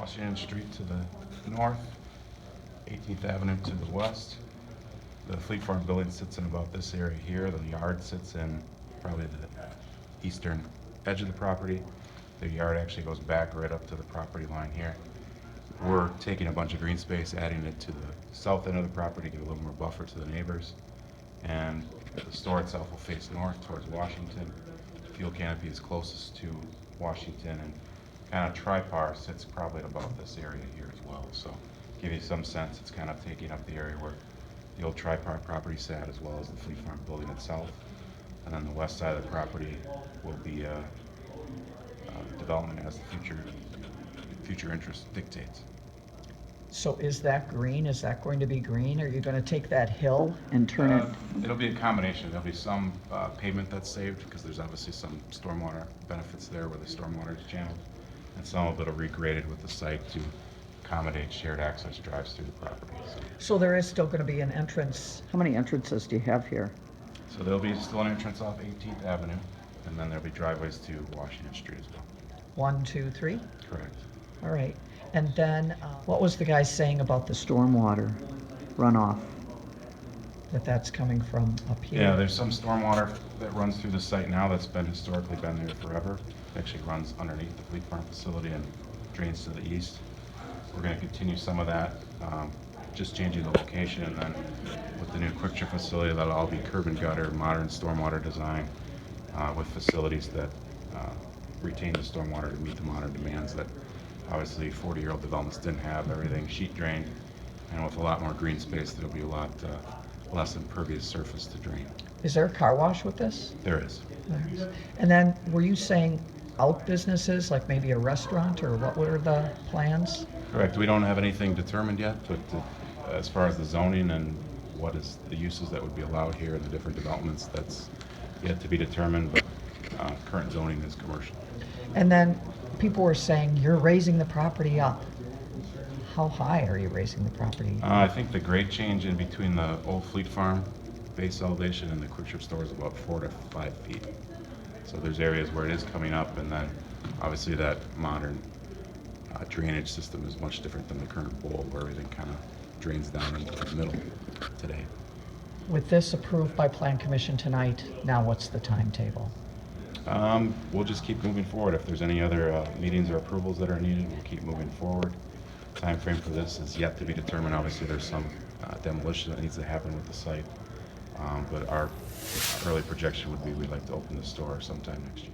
Washington Street to the north, 18th Avenue to the west. The Fleet Farm building sits in about this area here. The yard sits in probably the eastern edge of the property. The yard actually goes back right up to the property line here. We're taking a bunch of green space, adding it to the south end of the property, give a little more buffer to the neighbors. And the store itself will face north towards Washington. The fuel canopy is closest to Washington, and kind of Tripar sits probably at about this area here as well. So give you some sense, it's kind of taking up the area where the old Tripar property sat, as well as the Fleet Farm building itself. And then the west side of the property will be development as the future interest dictates. So is that green? Is that going to be green? Are you going to take that hill and turn it? It'll be a combination. There'll be some pavement that's saved, because there's obviously some stormwater benefits there where the stormwater is channeled. And some of it'll regraded with the site to accommodate shared access drives through the property. So there is still going to be an entrance. How many entrances do you have here? So there'll be still an entrance off 18th Avenue, and then there'll be driveways to Washington Street as well. 1, 2, 3? Correct. All right. And then what was the guy saying about the stormwater runoff? That's coming from up here? Yeah, there's some stormwater that runs through the site now that's historically been there forever. It actually runs underneath the Fleet Farm facility and drains to the east. We're going to continue some of that, just changing the location, and then with the new Kwik facility, that'll all be curb and gutter, modern stormwater design, with facilities that retain the stormwater to meet the modern demands that obviously 40-year-old developments didn't have. Everything sheet drained, and with a lot more green space, there'll be a lot less impervious surface to drain. Is there a car wash with this? There is. There is. And then were you saying out businesses, like maybe a restaurant, or what were the plans? Correct. We don't have anything determined yet, but as far as the zoning and what is the uses that would be allowed here in the different developments, that's yet to be determined, but current zoning is commercial. And then people were saying you're raising the property up. How high are you raising the property? I think the grade change in between the old Fleet Farm base elevation and the Kwik Trip store is about 4 to 5 feet. So there's areas where it is coming up, and then obviously that modern drainage system is much different than the current bowl, where everything kind of drains down into the middle today. With this approved by Plan Commission tonight, now what's the timetable? We'll just keep moving forward. If there's any other meetings or approvals that are needed, we'll keep moving forward. Time frame for this is yet to be determined. Obviously, there's some demolition that needs to happen with the site, but our early projection would be we'd like to open the store sometime next year.